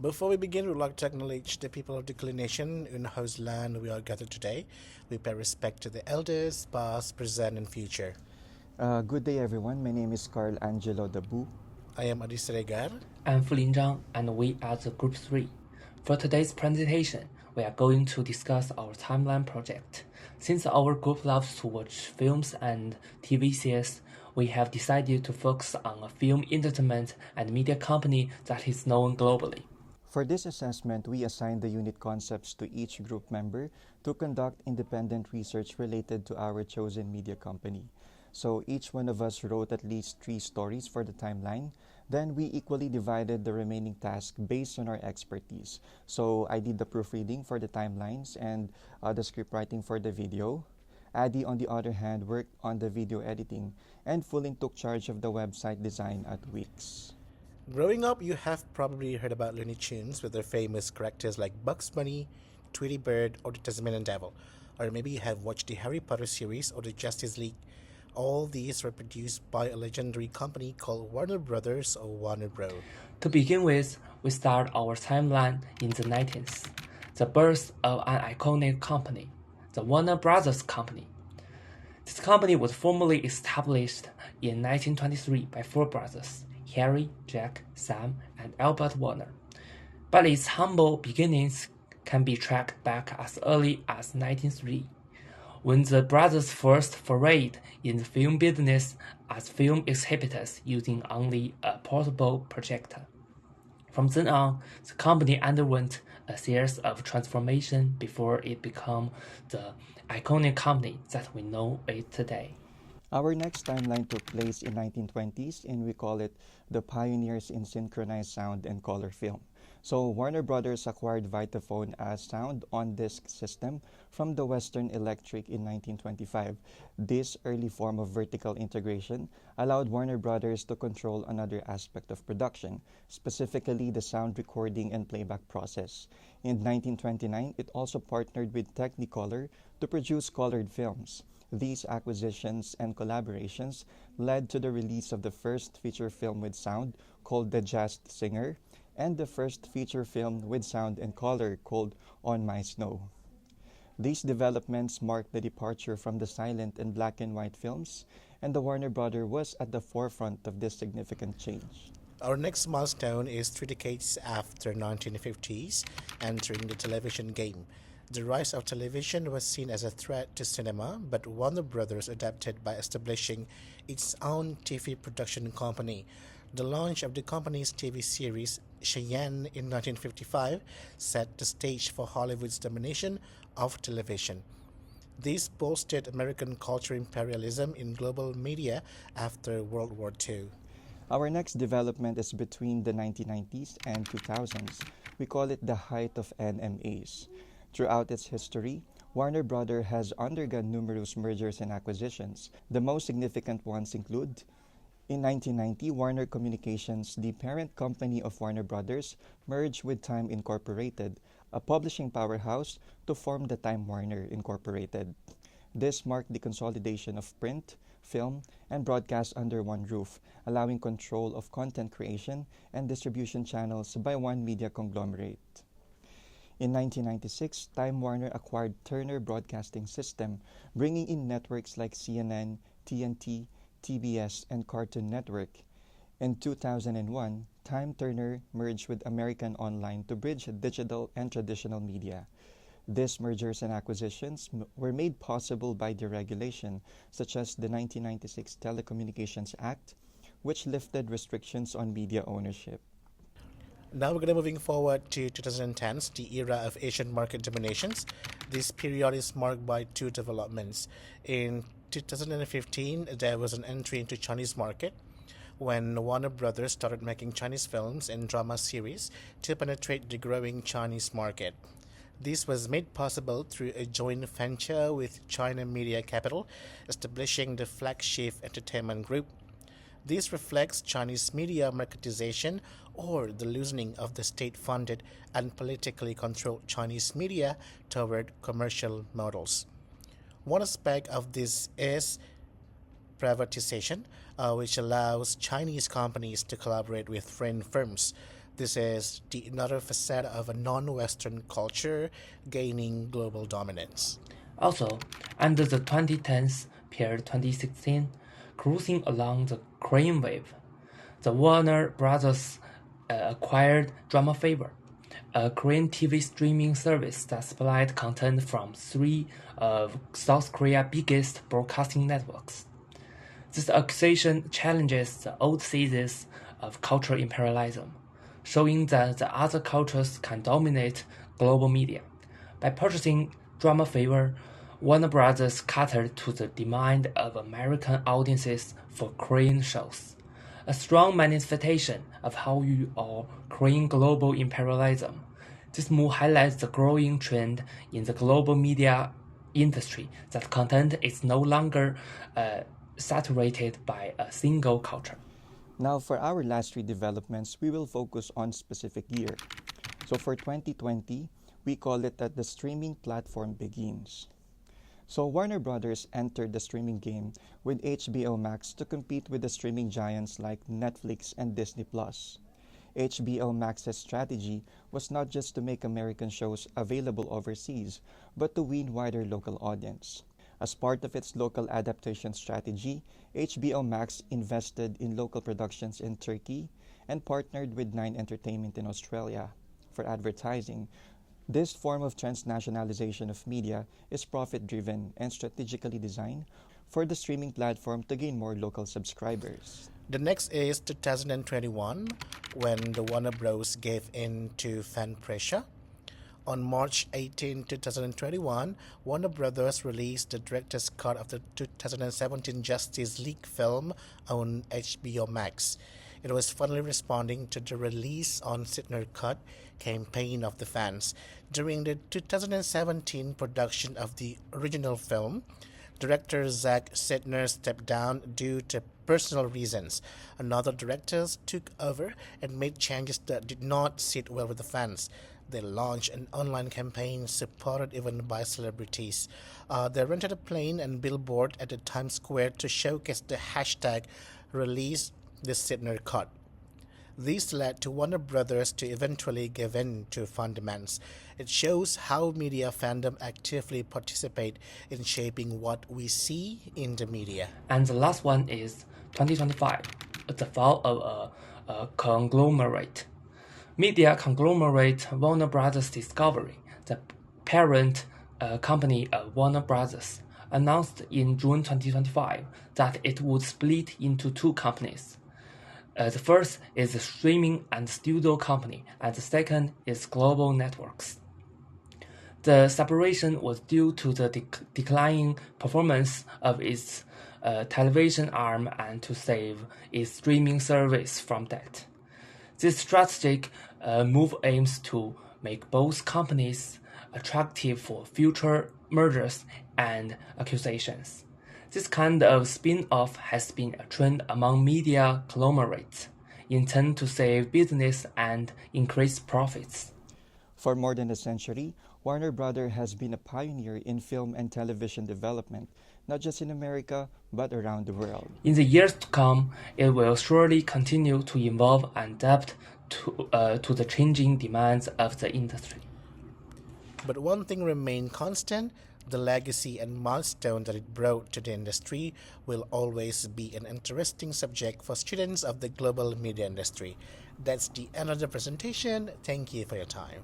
Before we begin, we'd like to acknowledge the people of the Kulin Nation in whose land we are gathered today. We pay respect to the elders, past, present, and future. Good day, everyone. My name is Karl Angelo Dabu. I am Adisregar. I'm Fulin Zhang, and we are the Group 3. For today's presentation, we are going to discuss our timeline project. Since our group loves to watch films and TV series, we have decided to focus on a film entertainment and media company that is known globally. For this assessment, we assigned the unit concepts to each group member to conduct independent research related to our chosen media company. So each one of us wrote at least 3 stories for the timeline. Then we equally divided the remaining task based on our expertise. So I did the proofreading for the timelines and the script writing for the video. Adi, on the other hand, worked on the video editing, and Fulin took charge of the website design at Wix. Growing up, you have probably heard about Looney Tunes with their famous characters like Bugs Bunny, Tweety Bird, or the Tasmanian Devil. Or maybe you have watched the Harry Potter series or the Justice League. All these were produced by a legendary company called Warner Brothers or Warner Bros. To begin with, we start our timeline in the 19th, the birth of an iconic company, the Warner Brothers Company. This company was formally established in 1923 by 4 brothers, Harry, Jack, Sam, and Albert Warner. But its humble beginnings can be tracked back as early as 1903, when the brothers first forayed in the film business as film exhibitors using only a portable projector. From then on, the company underwent a series of transformations before it became the iconic company that we know it today. Our next timeline took place in 1920s, and we call it the pioneers in synchronized sound and color film. So Warner Brothers acquired Vitaphone as sound-on-disc system from the Western Electric in 1925. This early form of vertical integration allowed Warner Brothers to control another aspect of production, specifically the sound recording and playback process. In 1929, it also partnered with Technicolor to produce colored films. These acquisitions and collaborations led to the release of the first feature film with sound called The Jazzed Singer and the first feature film with sound and color called On My Snow. These developments marked the departure from the silent and black and white films, and the Warner Brothers was at the forefront of this significant change. Our next milestone is 3 decades after 1950s, entering the television game. The rise of television was seen as a threat to cinema, but Warner Brothers adapted by establishing its own TV production company. The launch of the company's TV series Cheyenne in 1955 set the stage for Hollywood's domination of television. This bolstered American culture imperialism in global media after World War II. Our next development is between the 1990s and 2000s. We call it the height of NMAs. Throughout its history, Warner Brothers has undergone numerous mergers and acquisitions. The most significant ones include: in 1990, Warner Communications, the parent company of Warner Brothers, merged with Time Incorporated, a publishing powerhouse, to form the Time Warner Incorporated. This marked the consolidation of print, film, and broadcast under one roof, allowing control of content creation and distribution channels by one media conglomerate. In 1996, Time Warner acquired Turner Broadcasting System, bringing in networks like CNN, TNT, TBS, and Cartoon Network. In 2001, Time Turner merged with American Online to bridge digital and traditional media. These mergers and acquisitions were made possible by deregulation, such as the 1996 Telecommunications Act, which lifted restrictions on media ownership. Now we're going to moving forward to 2010s, the era of Asian market dominations. This period is marked by 2 developments. In 2015, there was an entry into Chinese market when Warner Brothers started making Chinese films and drama series to penetrate the growing Chinese market. This was made possible through a joint venture with China Media Capital, establishing the Flagship Entertainment Group. This reflects Chinese media marketization or the loosening of the state-funded and politically controlled Chinese media toward commercial models. One aspect of this is privatization, which allows Chinese companies to collaborate with foreign firms. This is another facet of a non-Western culture gaining global dominance. Also, under the 2010s period 2016, cruising along the Korean wave, the Warner Brothers acquired Drama Fever, a Korean TV streaming service that supplied content from three of South Korea's biggest broadcasting networks. This acquisition challenges the old thesis of cultural imperialism, showing that the other cultures can dominate global media. By purchasing Drama Fever, Warner Brothers catered to the demand of American audiences for Korean shows, a strong manifestation of how you are Korean global imperialism. This move highlights the growing trend in the global media industry that content is no longer saturated by a single culture. Now, for our last three developments, we will focus on specific year. So for 2020, we call it that the streaming platform begins. So Warner Brothers entered the streaming game with HBO Max to compete with the streaming giants like Netflix and Disney+. HBO Max's strategy was not just to make American shows available overseas, but to win wider local audience. As part of its local adaptation strategy, HBO Max invested in local productions in Turkey and partnered with Nine Entertainment in Australia for advertising. This form of transnationalization of media is profit-driven and strategically designed for the streaming platform to gain more local subscribers. The next is 2021, when the Warner Bros. Gave in to fan pressure. On March 18, 2021, Warner Brothers released the director's cut of the 2017 Justice League film on HBO Max. It was finally responding to the release on Snyder Cut campaign of the fans. During the 2017 production of the original film, director Zack Snyder stepped down due to personal reasons. Another directors took over and made changes that did not sit well with the fans. They launched an online campaign supported even by celebrities. They rented a plane and billboard at the Times Square to showcase the hashtag release the Snyder Cut. This led to Warner Brothers to eventually give in to fan demands. It shows how media fandom actively participate in shaping what we see in the media. And the last one is 2025, the fall of a conglomerate. Media conglomerate Warner Brothers Discovery, the parent company of Warner Brothers, announced in June 2025 that it would split into two companies. The first is the streaming and studio company, and the second is Global Networks. The separation was due to the declining performance of its television arm and to save its streaming service from debt. This strategic move aims to make both companies attractive for future mergers and acquisitions. This kind of spin-off has been a trend among media conglomerates, intended to save business and increase profits. For more than a century, Warner Brothers has been a pioneer in film and television development, not just in America, but around the world. In the years to come, it will surely continue to evolve and adapt to the changing demands of the industry. But one thing remained constant: the legacy and milestone that it brought to the industry will always be an interesting subject for students of the global media industry. That's the end of the presentation. Thank you for your time.